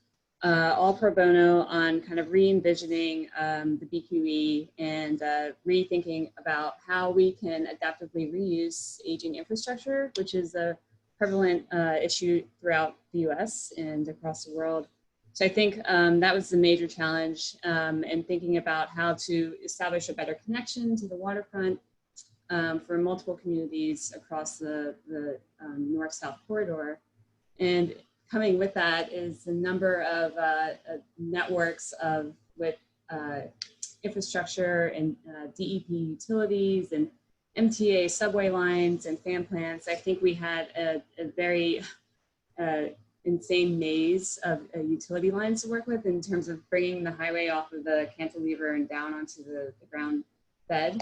all pro bono on kind of re-envisioning the BQE and rethinking about how we can adaptively reuse aging infrastructure, which is a prevalent issue throughout the US and across the world. So I think that was the major challenge in thinking about how to establish a better connection to the waterfront, for multiple communities across the north-south corridor. And coming with that is a number of networks with infrastructure and DEP utilities and MTA subway lines and fan plants. I think we had a very insane maze of utility lines to work with in terms of bringing the highway off of the cantilever and down onto the ground bed.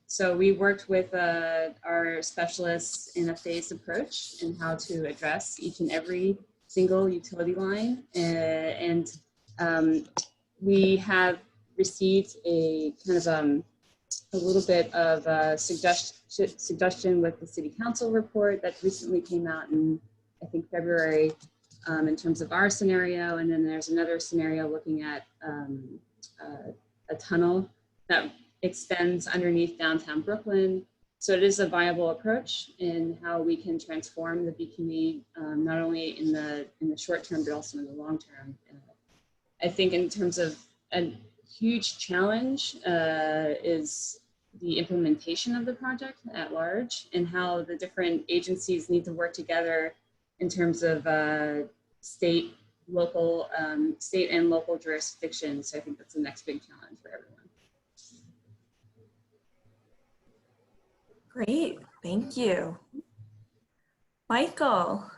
So we worked with our specialists in a phased approach in how to address each and every single utility line. And we have received a kind of a little bit of suggestion with the City Council report that recently came out in, I think, February, in terms of our scenario. And then there's another scenario looking at a tunnel that extends underneath downtown Brooklyn. So it is a viable approach in how we can transform the BQE, not only in the short term, but also in the long term. I think in terms of a huge challenge is the implementation of the project at large and how the different agencies need to work together in terms of state and local jurisdictions. So I think that's the next big challenge for everyone. Great, thank you. Michael,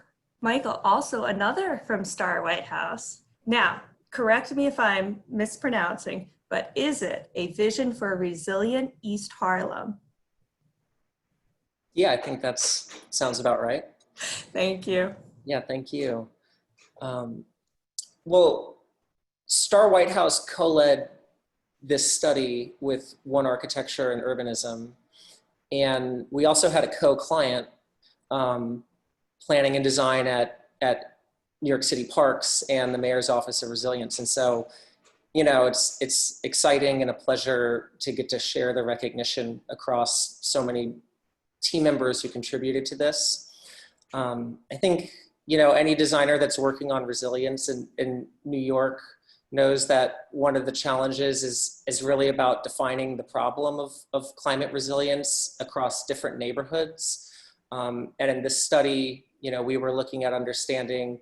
also another from Starr Whitehouse. Now, correct me if I'm mispronouncing, but is it a vision for a resilient East Harlem? Yeah, I think that sounds about right. Thank you. Yeah, thank you. Well, Starr Whitehouse co-led this study with One Architecture and Urbanism. And we also had a co-client, planning and design at New York City Parks and the Mayor's Office of Resilience. And so, you know, it's exciting and a pleasure to get to share the recognition across so many team members who contributed to this. I think, you know, any designer that's working on resilience in New York knows that one of the challenges is really about defining the problem of climate resilience across different neighborhoods. And in this study, you know, we were looking at understanding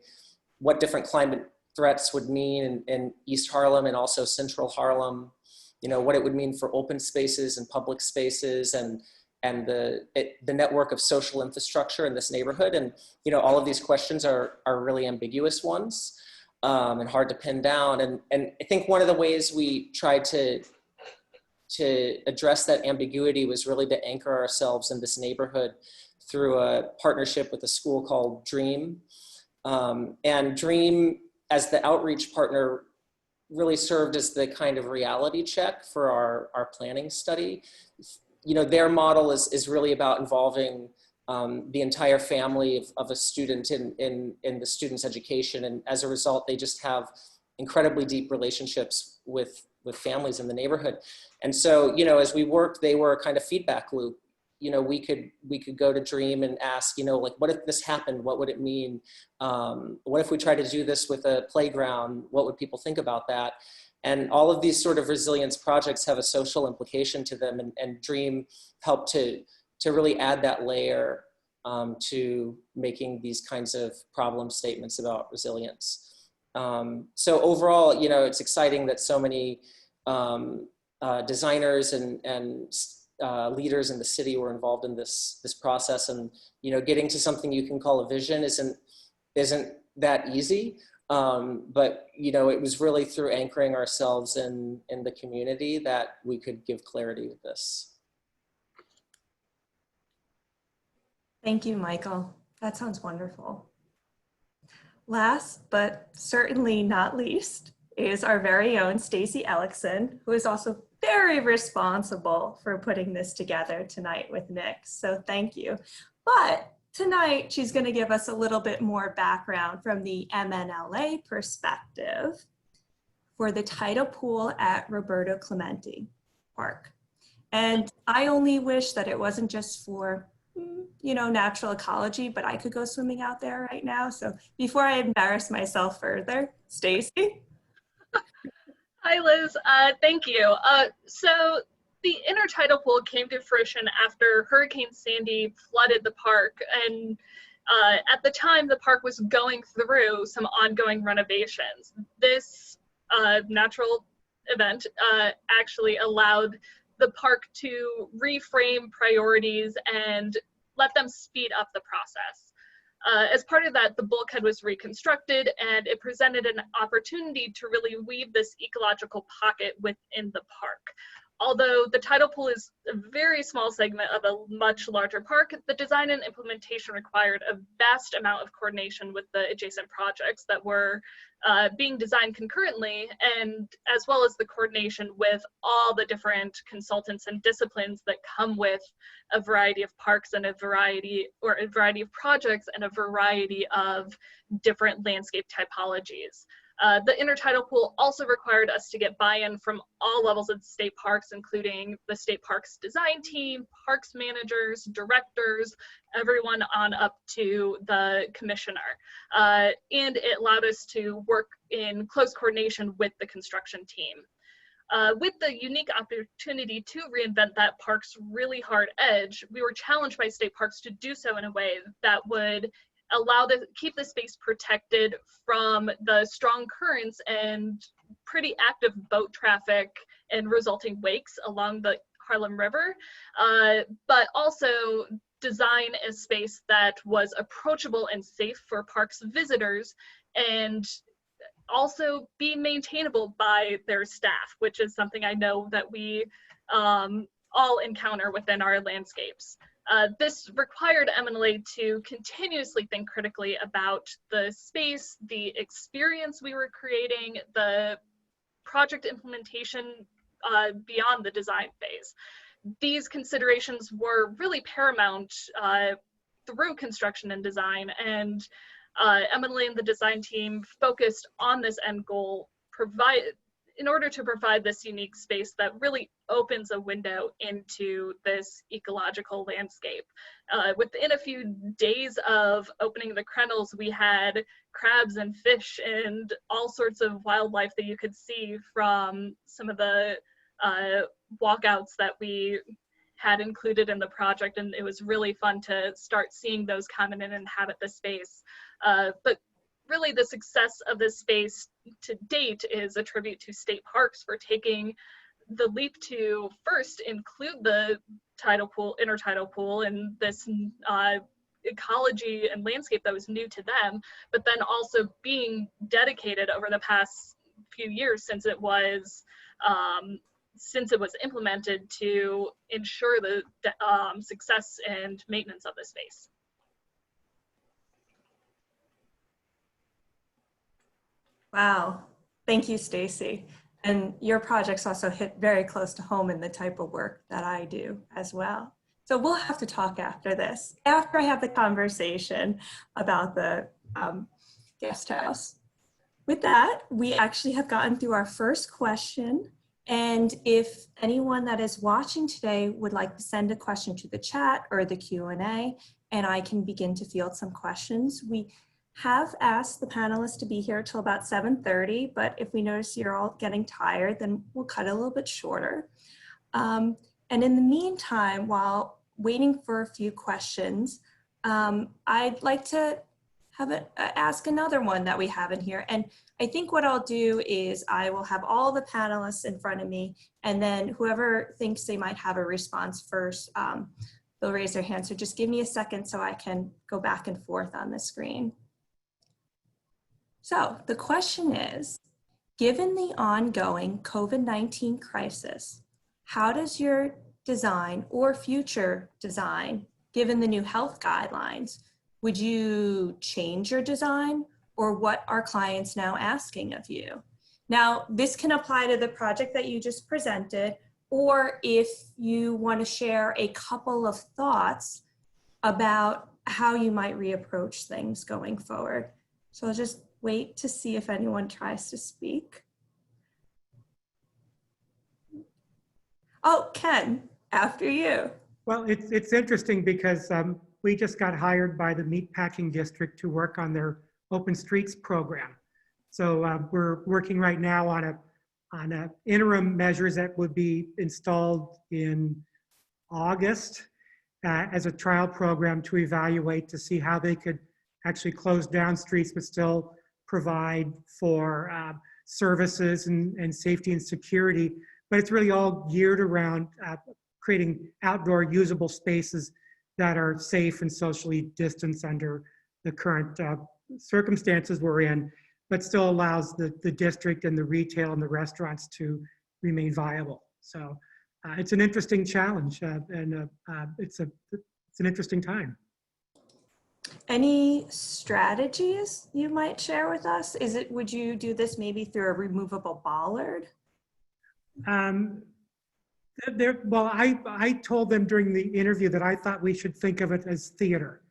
what different climate threats would mean in East Harlem and also Central Harlem, you know, what it would mean for open spaces and public spaces and the network of social infrastructure in this neighborhood. And, you know, all of these questions are really ambiguous ones. And hard to pin down. And I think one of the ways we tried to address that ambiguity was really to anchor ourselves in this neighborhood through a partnership with a school called Dream. And Dream, as the outreach partner, really served as the kind of reality check for our planning study. You know, their model is really about involving the entire family of a student in the student's education. And as a result, they just have incredibly deep relationships with families in the neighborhood. And so, you know, as we worked, they were a kind of feedback loop. You know, we could go to Dream and ask, you know, like, what if this happened? What would it mean? What if we tried to do this with a playground? What would people think about that? And all of these sort of resilience projects have a social implication to them, and Dream helped to really add that layer to making these kinds of problem statements about resilience. So overall, you know, it's exciting that so many designers and leaders in the city were involved in this process. And, you know, getting to something you can call a vision isn't that easy. But, you know, it was really through anchoring ourselves in the community that we could give clarity with this. Thank you, Michael. That sounds wonderful. Last, but certainly not least, is our very own Stacy Ellickson, who is also very responsible for putting this together tonight with Nick. So thank you. But tonight, she's going to give us a little bit more background from the MNLA perspective for the tidal pool at Roberto Clemente Park. And I only wish that it wasn't just for, you know, natural ecology, but I could go swimming out there right now. So before I embarrass myself further, Stacy. Hi, Liz. Thank you. So the intertidal pool came to fruition after Hurricane Sandy flooded the park, and at the time the park was going through some ongoing renovations. This natural event actually allowed the park to reframe priorities and let them speed up the process. As part of that, the bulkhead was reconstructed, and it presented an opportunity to really weave this ecological pocket within the park. Although the tidal pool is a very small segment of a much larger park, the design and implementation required a vast amount of coordination with the adjacent projects that were being designed concurrently, and as well as the coordination with all the different consultants and disciplines that come with a variety of parks and a variety of projects and a variety of different landscape typologies. The intertidal pool also required us to get buy-in from all levels of state parks, including the state parks design team, parks managers, directors, everyone on up to the commissioner. And it allowed us to work in close coordination with the construction team. With the unique opportunity to reinvent that park's really hard edge, we were challenged by state parks to do so in a way that would allow to keep the space protected from the strong currents and pretty active boat traffic and resulting wakes along the Harlem River, but also design a space that was approachable and safe for parks visitors, and also be maintainable by their staff, which is something I know that we all encounter within our landscapes. This required MNLA to continuously think critically about the space, the experience we were creating, the project implementation beyond the design phase. These considerations were really paramount through construction and design, and MNLA and the design team focused on this end goal in order to provide this unique space that really opens a window into this ecological landscape. Within a few days of opening the kennels, we had crabs and fish and all sorts of wildlife that you could see from some of the walkouts that we had included in the project, and it was really fun to start seeing those come in and inhabit the space. But really the success of this space to date is a tribute to state parks for taking the leap to first include the tidal pool, intertidal pool, and this ecology and landscape that was new to them, but then also being dedicated over the past few years since it was implemented to ensure the success and maintenance of the space. Wow, thank you, Stacy. And your projects also hit very close to home in the type of work that I do as well. So we'll have to talk after this, after I have the conversation about the guest house. With that, we actually have gotten through our first question. And if anyone that is watching today would like to send a question to the chat or the Q&A, and I can begin to field some questions. We have asked the panelists to be here till about 7:30, but if we notice you're all getting tired, then we'll cut it a little bit shorter. And in the meantime, while waiting for a few questions, I'd like to ask another one that we have in here. And I think what I'll do is I will have all the panelists in front of me, and then whoever thinks they might have a response first, they'll raise their hand. So just give me a second so I can go back and forth on the screen. So the question is, given the ongoing COVID-19 crisis, how does your design or future design, given the new health guidelines, would you change your design, or what are clients now asking of you? Now, this can apply to the project that you just presented, or if you want to share a couple of thoughts about how you might reapproach things going forward. So I'll just wait to see if anyone tries to speak. Oh, Ken, after you. Well, it's interesting because we just got hired by the Meatpacking District to work on their Open Streets program. So we're working right now on a on interim measures that would be installed in August as a trial program to evaluate to see how they could actually close down streets but still provide for services and safety and security. But it's really all geared around creating outdoor usable spaces that are safe and socially distanced under the current circumstances we're in, but still allows the district and the retail and the restaurants to remain viable. So it's an interesting challenge, and it's an interesting time. Any strategies you might share with us? Would you do this maybe through a removable bollard? Well, I told them during the interview that I thought we should think of it as theater.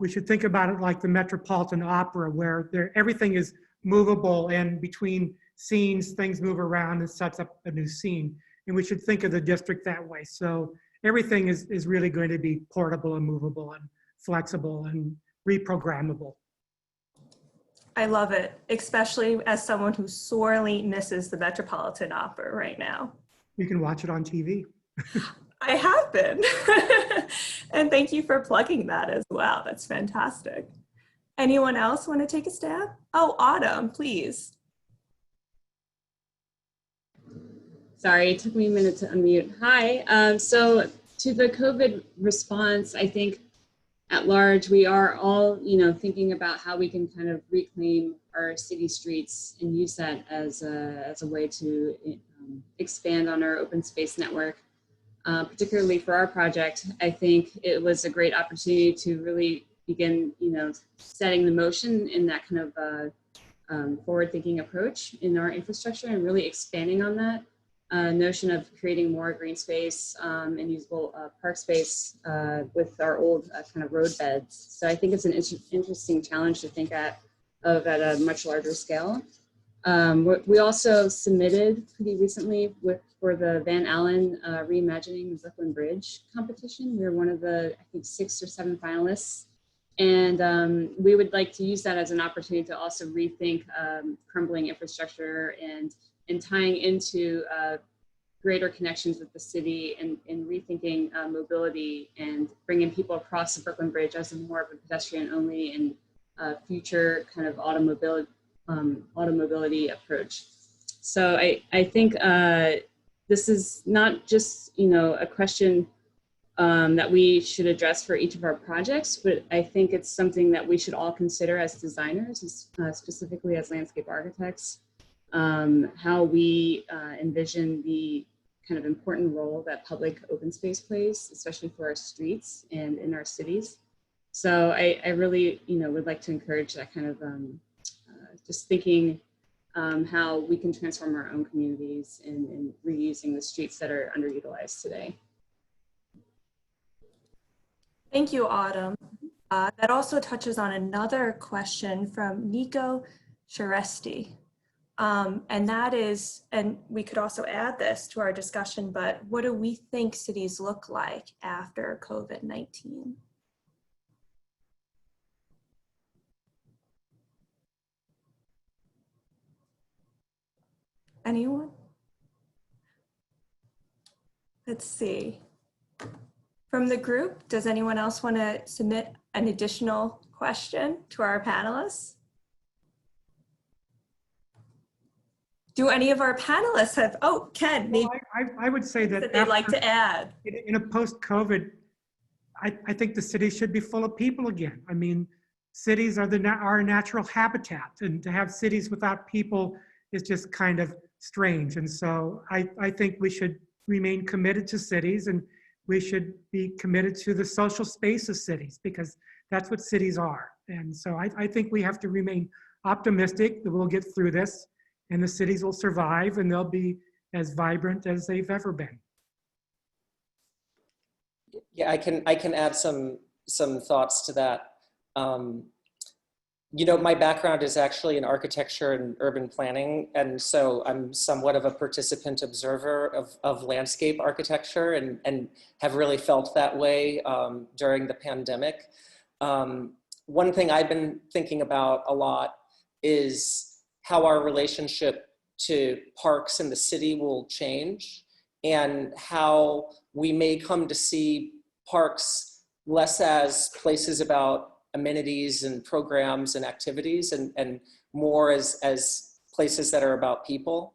We should think about it like the Metropolitan Opera, where everything is movable, and between scenes, things move around and sets up a new scene. And we should think of the district that way. So everything is really going to be portable and movable and flexible and reprogrammable. I love it, especially as someone who sorely misses the Metropolitan Opera right now. You can watch it on TV. I have been. And thank you for plugging that as well. That's fantastic. Anyone else want to take a stab? Oh, Autumn, please. Sorry, it took me a minute to unmute. Hi, so to the COVID response, I think at large, we are all, thinking about how we can kind of reclaim our city streets and use that as a way to expand on our open space network. Particularly for our project, I think it was a great opportunity to really begin, setting the motion in that kind of forward-thinking approach in our infrastructure and really expanding on that notion of creating more green space and usable park space with our old kind of road beds. So I think it's an interesting challenge to think of at a much larger scale. We also submitted pretty recently for the Van Allen Reimagining the Brooklyn Bridge competition. We were one of the, I think, 6 or 7 finalists. And we would like to use that as an opportunity to also rethink crumbling infrastructure and tying into greater connections with the city and rethinking mobility and bringing people across the Brooklyn Bridge as more of a pedestrian only and future kind of automobility approach. So I think this is not just, a question that we should address for each of our projects, but I think it's something that we should all consider as designers, specifically as landscape architects, how we envision the kind of important role that public open space plays, especially for our streets and in our cities. So I really, would like to encourage that kind of just thinking how we can transform our own communities and reusing the streets that are underutilized today. Thank you, Autumn. That also touches on another question from Nico Sharesti. And that is, and we could also add this to our discussion, but what do we think cities look like after COVID-19? Anyone? Let's see. From the group, does anyone else want to submit an additional question to our panelists? Do any of our panelists have, oh, Ken, maybe I would say that they'd like to add. In a post-COVID, I think the city should be full of people again. I mean, cities are our natural habitat, and to have cities without people is just kind of strange. And so I think we should remain committed to cities, and we should be committed to the social space of cities, because that's what cities are. And so I think we have to remain optimistic that we'll get through this, and the cities will survive, and they'll be as vibrant as they've ever been. Yeah, I can add some thoughts to that. My background is actually in architecture and urban planning, and so I'm somewhat of a participant observer of landscape architecture and have really felt that way during the pandemic. One thing I've been thinking about a lot is how our relationship to parks in the city will change, and how we may come to see parks less as places about amenities and programs and activities, and more as places that are about people.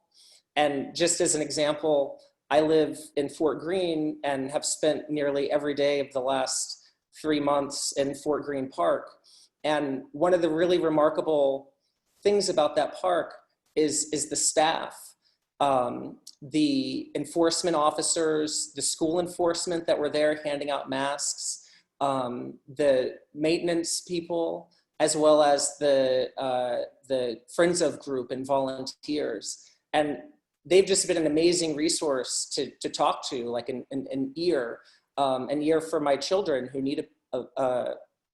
And just as an example, I live in Fort Greene and have spent nearly every day of the last 3 months in Fort Greene Park. And one of the really remarkable things about that park is the staff. The enforcement officers, the school enforcement that were there handing out masks, the maintenance people, as well as the Friends of group and volunteers. And they've just been an amazing resource to talk to, like an ear for my children who need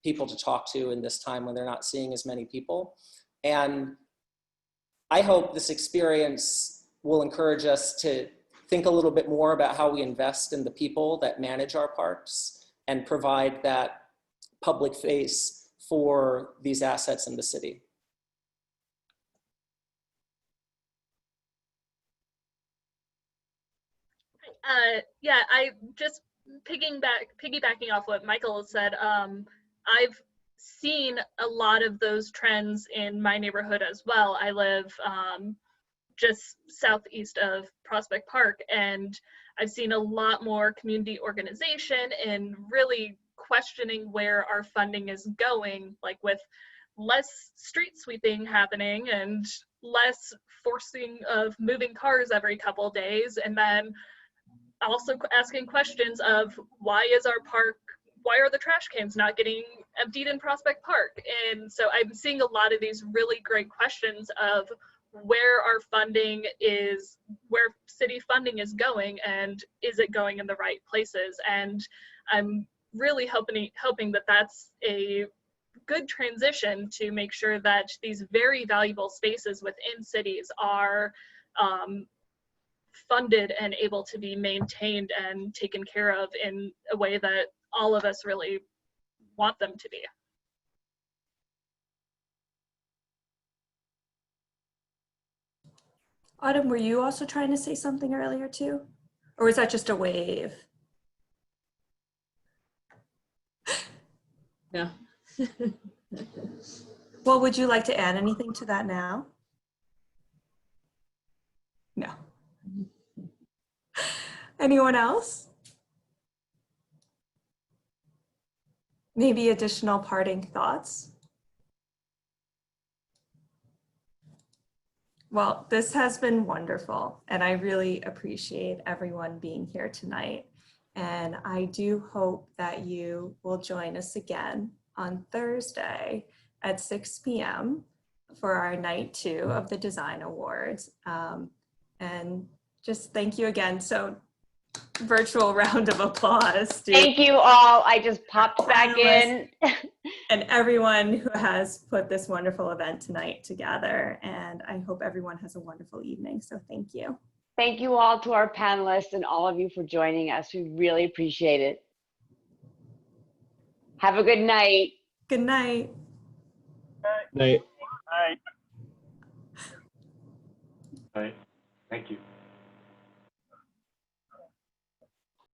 people to talk to in this time when they're not seeing as many people. And I hope this experience will encourage us to think a little bit more about how we invest in the people that manage our parks and provide that public face for these assets in the city. Yeah, I just piggybacking off what Michael said, I've seen a lot of those trends in my neighborhood as well. I live just southeast of Prospect Park, and I've seen a lot more community organization and really questioning where our funding is going, like with less street sweeping happening and less forcing of moving cars every couple of days, and then also asking questions of why are the trash cans not getting emptied in Prospect Park? And so I'm seeing a lot of these really great questions of where our funding is, where city funding is going, and is it going in the right places? And I'm really hoping that that's a good transition to make sure that these very valuable spaces within cities are funded and able to be maintained and taken care of in a way that all of us really want them to be. Autumn, were you also trying to say something earlier too? Or was that just a wave? No. Well, would you like to add anything to that now? No. Anyone else? Maybe additional parting thoughts? Well, this has been wonderful, and I really appreciate everyone being here tonight. And I do hope that you will join us again on Thursday at 6 p.m. for our night 2 of the Design Awards. And just thank you again. So virtual round of applause. Thank you all. I just popped back in. And everyone who has put this wonderful event tonight together. And I hope everyone has a wonderful evening. So thank you. Thank you all to our panelists and all of you for joining us. We really appreciate it. Have a good night. Good night. Night. Bye. Right. Thank you.